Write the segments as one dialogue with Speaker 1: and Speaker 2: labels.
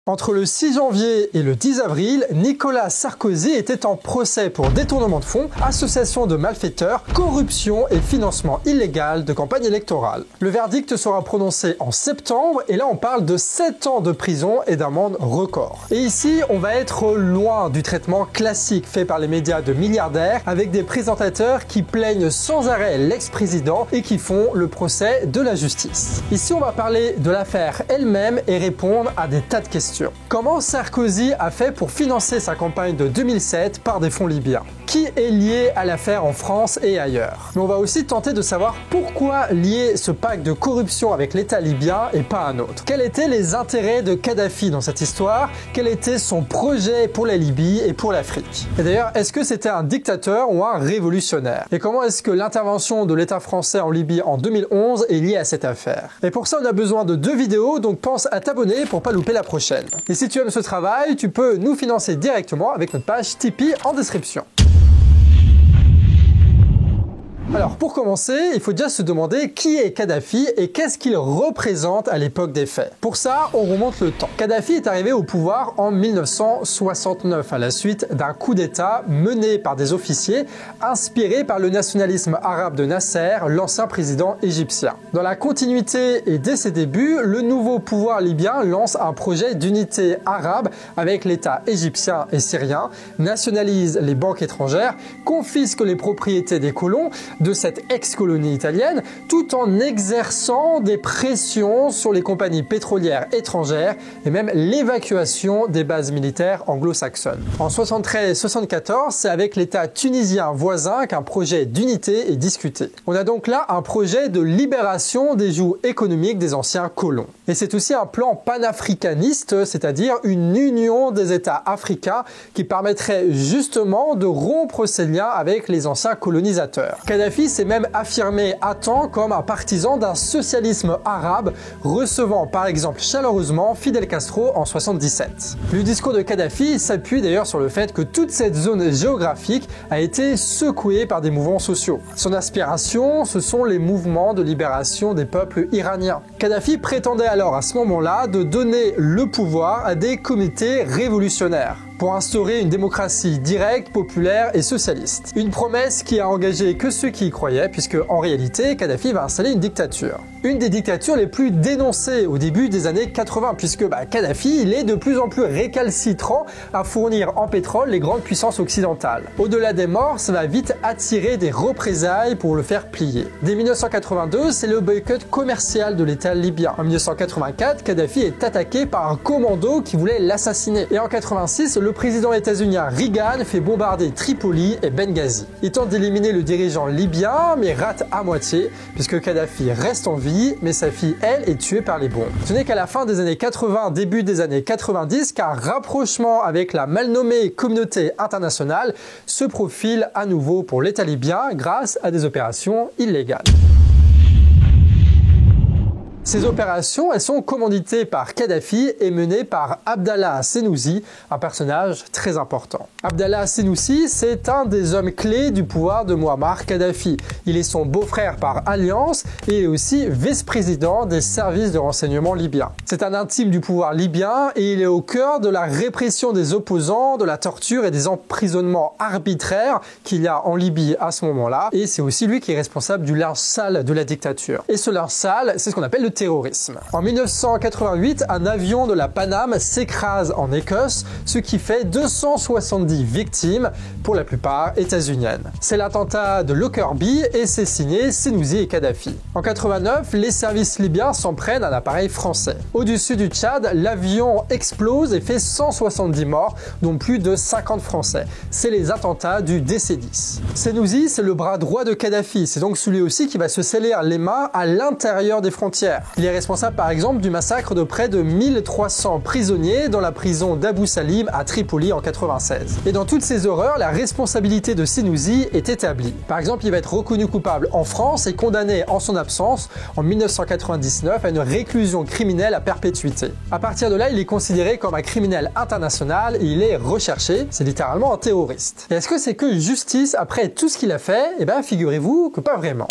Speaker 1: Entre le 6 janvier et le 10 avril, Nicolas Sarkozy était en procès pour détournement de fonds, association de malfaiteurs, corruption et financement illégal de campagne électorale. Le verdict sera prononcé en septembre et là on parle de 7 ans de prison et d'amende record. Et ici, on va être loin du traitement classique fait par les médias de milliardaires avec des présentateurs qui plaignent sans arrêt l'ex-président et qui font le procès de la justice. Ici, on va parler de l'affaire elle-même et répondre à des tas de questions. Comment Sarkozy a fait pour financer sa campagne de 2007 par des fonds libyens? Qui est lié à l'affaire en France et ailleurs? Mais on va aussi tenter de savoir pourquoi lier ce pacte de corruption avec l'État libyen et pas un autre. Quels étaient les intérêts de Kadhafi dans cette histoire? Quel était son projet pour la Libye et pour l'Afrique? Et d'ailleurs, est-ce que c'était un dictateur ou un révolutionnaire? Et comment est-ce que l'intervention de l'État français en Libye en 2011 est liée à cette affaire? Et pour ça, on a besoin de 2 vidéos, donc pense à t'abonner pour pas louper la prochaine. Et si tu aimes ce travail, tu peux nous financer directement avec notre page Tipeee en description. Alors pour commencer, il faut déjà se demander qui est Kadhafi et qu'est-ce qu'il représente à l'époque des faits. Pour ça, on remonte le temps. Kadhafi est arrivé au pouvoir en 1969 à la suite d'un coup d'État mené par des officiers inspirés par le nationalisme arabe de Nasser, l'ancien président égyptien. Dans la continuité et dès ses débuts, le nouveau pouvoir libyen lance un projet d'unité arabe avec l'État égyptien et syrien, nationalise les banques étrangères, confisque les propriétés des colons de cette ex-colonie italienne, tout en exerçant des pressions sur les compagnies pétrolières étrangères et même l'évacuation des bases militaires anglo-saxonnes. En 73-74, c'est avec l'État tunisien voisin qu'un projet d'unité est discuté. On a donc là un projet de libération des jougs économiques des anciens colons. Et c'est aussi un plan panafricaniste, c'est-à-dire une union des États africains qui permettrait justement de rompre ces liens avec les anciens colonisateurs. Kadhafi s'est même affirmé à temps comme un partisan d'un socialisme arabe, recevant par exemple chaleureusement Fidel Castro en 1977. Le discours de Kadhafi s'appuie d'ailleurs sur le fait que toute cette zone géographique a été secouée par des mouvements sociaux. Son aspiration, ce sont les mouvements de libération des peuples iraniens. Kadhafi prétendait alors à ce moment-là de donner le pouvoir à des comités révolutionnaires pour instaurer une démocratie directe, populaire et socialiste. Une promesse qui a engagé que ceux qui y croyaient, puisque en réalité, Kadhafi va installer une dictature. Une des dictatures les plus dénoncées au début des années 80, puisque Kadhafi, il est de plus en plus récalcitrant à fournir en pétrole les grandes puissances occidentales. Au-delà des morts, ça va vite attirer des représailles pour le faire plier. Dès 1982, c'est le boycott commercial de l'État libyen. En 1984, Kadhafi est attaqué par un commando qui voulait l'assassiner. Et en 1986, le président états-unien Reagan fait bombarder Tripoli et Benghazi. Il tente d'éliminer le dirigeant libyen, mais rate à moitié, puisque Kadhafi reste en vie, mais sa fille, elle, est tuée par les bombes. Ce n'est qu'à la fin des années 80, début des années 90, qu'un rapprochement avec la mal nommée communauté internationale se profile à nouveau pour l'État libyen grâce à des opérations illégales. Ces opérations, elles sont commanditées par Kadhafi et menées par Abdallah Senussi, un personnage très important. Abdallah Senussi, c'est un des hommes clés du pouvoir de Mouammar Kadhafi. Il est son beau-frère par alliance et est aussi vice-président des services de renseignement libyens. C'est un intime du pouvoir libyen et il est au cœur de la répression des opposants, de la torture et des emprisonnements arbitraires qu'il y a en Libye à ce moment-là. Et c'est aussi lui qui est responsable du linge sale de la dictature. Et ce linge sale, c'est ce qu'on appelle le terrorisme. En 1988, un avion de la Paname s'écrase en Écosse, ce qui fait 270 victimes, pour la plupart états-uniennes. C'est l'attentat de Lockerbie et c'est signé Senussi et Kadhafi. En 89, les services libyens s'en prennent à un appareil français. Au-dessus du Tchad, l'avion explose et fait 170 morts, dont plus de 50 Français. C'est les attentats du DC-10. Senussi, c'est le bras droit de Kadhafi. C'est donc celui aussi qui va se salir les mains à l'intérieur des frontières. Il est responsable par exemple du massacre de près de 1300 prisonniers dans la prison d'Abu Salim à Tripoli en 1996. Et dans toutes ces horreurs, la responsabilité de Senussi est établie. Par exemple, il va être reconnu coupable en France et condamné en son absence en 1999 à une réclusion criminelle à perpétuité. À partir de là, il est considéré comme un criminel international et il est recherché. C'est littéralement un terroriste. Et est-ce que c'est que justice après tout ce qu'il a fait? Eh bien, figurez-vous que pas vraiment.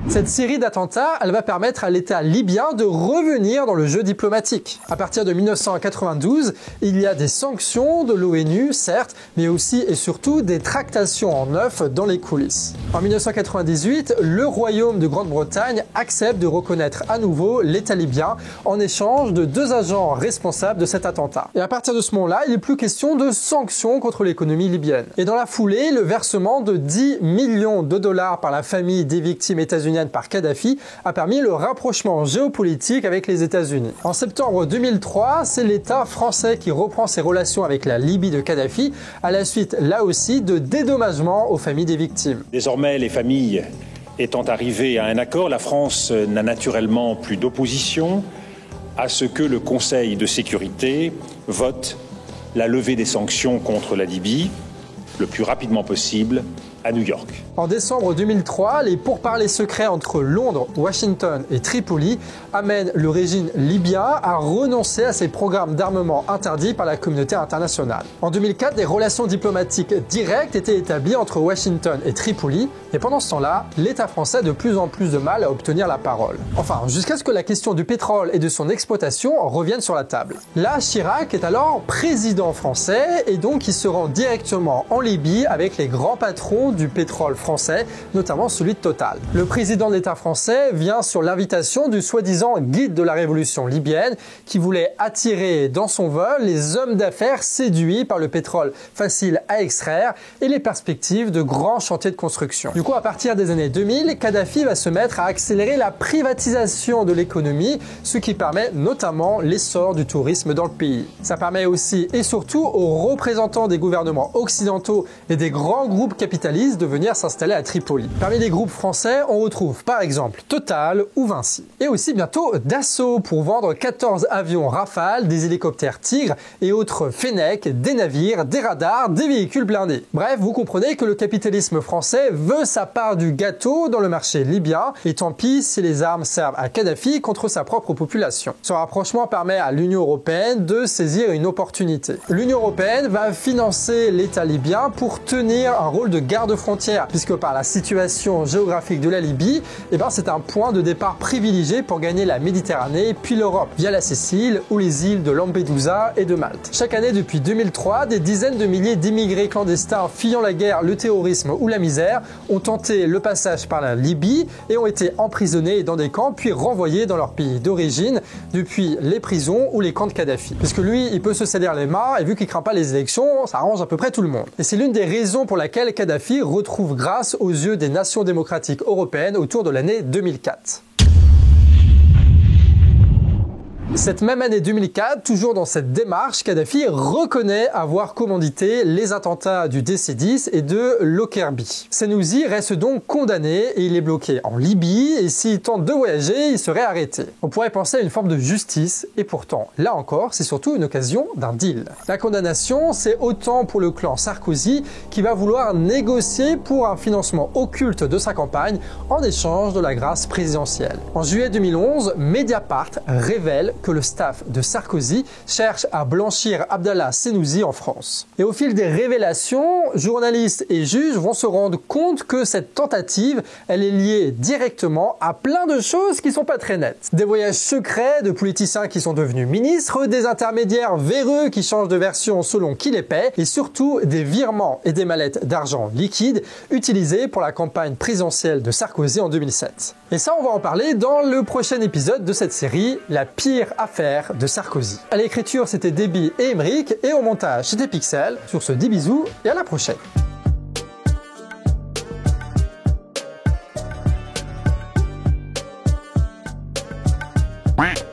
Speaker 1: Cette série d'attentats, elle va permettre à l'État libyen de revenir dans le jeu diplomatique. À partir de 1992, il y a des sanctions de l'ONU, certes, mais aussi et surtout des tractations en œuvre dans les coulisses. En 1998, le Royaume de Grande-Bretagne accepte de reconnaître à nouveau l'État libyen en échange de 2 agents responsables de cet attentat. Et à partir de ce moment-là, il n'est plus question de sanctions contre l'économie libyenne. Et dans la foulée, le versement de 10 millions de dollars par la famille des victimes états-uniennes par Kadhafi a permis le rapprochement géopolitique avec les États-Unis. En septembre 2003, c'est l'État français qui reprend ses relations avec la Libye de Kadhafi, à la suite, là aussi, de dédommagements aux familles des victimes.
Speaker 2: Désormais, les familles étant arrivées à un accord, la France n'a naturellement plus d'opposition à ce que le Conseil de sécurité vote la levée des sanctions contre la Libye le plus rapidement possible à New York.
Speaker 1: En décembre 2003, les pourparlers secrets entre Londres, Washington et Tripoli amènent le régime libyen à renoncer à ses programmes d'armement interdits par la communauté internationale. En 2004, des relations diplomatiques directes étaient établies entre Washington et Tripoli, et pendant ce temps-là, l'État français a de plus en plus de mal à obtenir la parole. Enfin, jusqu'à ce que la question du pétrole et de son exploitation revienne sur la table. Là, Chirac est alors président français, et donc il se rend directement en Libye avec les grands patrons du pétrole français, notamment celui de Total. Le président de l'État français vient sur l'invitation du soi-disant guide de la révolution libyenne qui voulait attirer dans son vol les hommes d'affaires séduits par le pétrole facile à extraire et les perspectives de grands chantiers de construction. Du coup, à partir des années 2000, Kadhafi va se mettre à accélérer la privatisation de l'économie, ce qui permet notamment l'essor du tourisme dans le pays. Ça permet aussi et surtout aux représentants des gouvernements occidentaux et des grands groupes capitalistes de venir s'installer à Tripoli. Parmi les groupes français, on retrouve par exemple Total ou Vinci. Et aussi bientôt Dassault pour vendre 14 avions Rafale, des hélicoptères Tigre et autres Fennec, des navires, des radars, des véhicules blindés. Bref, vous comprenez que le capitalisme français veut sa part du gâteau dans le marché libyen, et tant pis si les armes servent à Kadhafi contre sa propre population. Ce rapprochement permet à l'Union européenne de saisir une opportunité. L'Union européenne va financer l'État libyen pour tenir un rôle de garde-frontière, puisque par la situation géographique de la Libye, c'est un point de départ privilégié pour gagner la Méditerranée puis l'Europe, via la Sicile ou les îles de Lampedusa et de Malte. Chaque année depuis 2003, des dizaines de milliers d'immigrés clandestins fuyant la guerre, le terrorisme ou la misère ont tenté le passage par la Libye et ont été emprisonnés dans des camps puis renvoyés dans leur pays d'origine, depuis les prisons ou les camps de Kadhafi. Puisque lui, il peut se salir les mains et vu qu'il craint pas les élections, ça arrange à peu près tout le monde. Et c'est l'une des raisons pour laquelle Kadhafi retrouve grâce aux yeux des nations démocratiques européennes autour de l'année 2004. Cette même année 2004, toujours dans cette démarche, Kadhafi reconnaît avoir commandité les attentats du DC-10 et de Lockerbie. Senoussi reste donc condamné et il est bloqué en Libye et s'il tente de voyager, il serait arrêté. On pourrait penser à une forme de justice et pourtant, là encore, c'est surtout une occasion d'un deal. La condamnation, c'est autant pour le clan Sarkozy qui va vouloir négocier pour un financement occulte de sa campagne en échange de la grâce présidentielle. En juillet 2011, Mediapart révèle que le staff de Sarkozy cherche à blanchir Abdallah Senoussi en France. Et au fil des révélations, journalistes et juges vont se rendre compte que cette tentative, elle est liée directement à plein de choses qui sont pas très nettes. Des voyages secrets de politiciens qui sont devenus ministres, des intermédiaires véreux qui changent de version selon qui les paie, et surtout des virements et des mallettes d'argent liquide utilisés pour la campagne présidentielle de Sarkozy en 2007. Et ça, on va en parler dans le prochain épisode de cette série, la pire affaire de Sarkozy. À l'écriture, c'était Déby et Émeric, et au montage, c'était Pixel. Sur ce, 10 bisous et à la prochaine.
Speaker 3: Quack.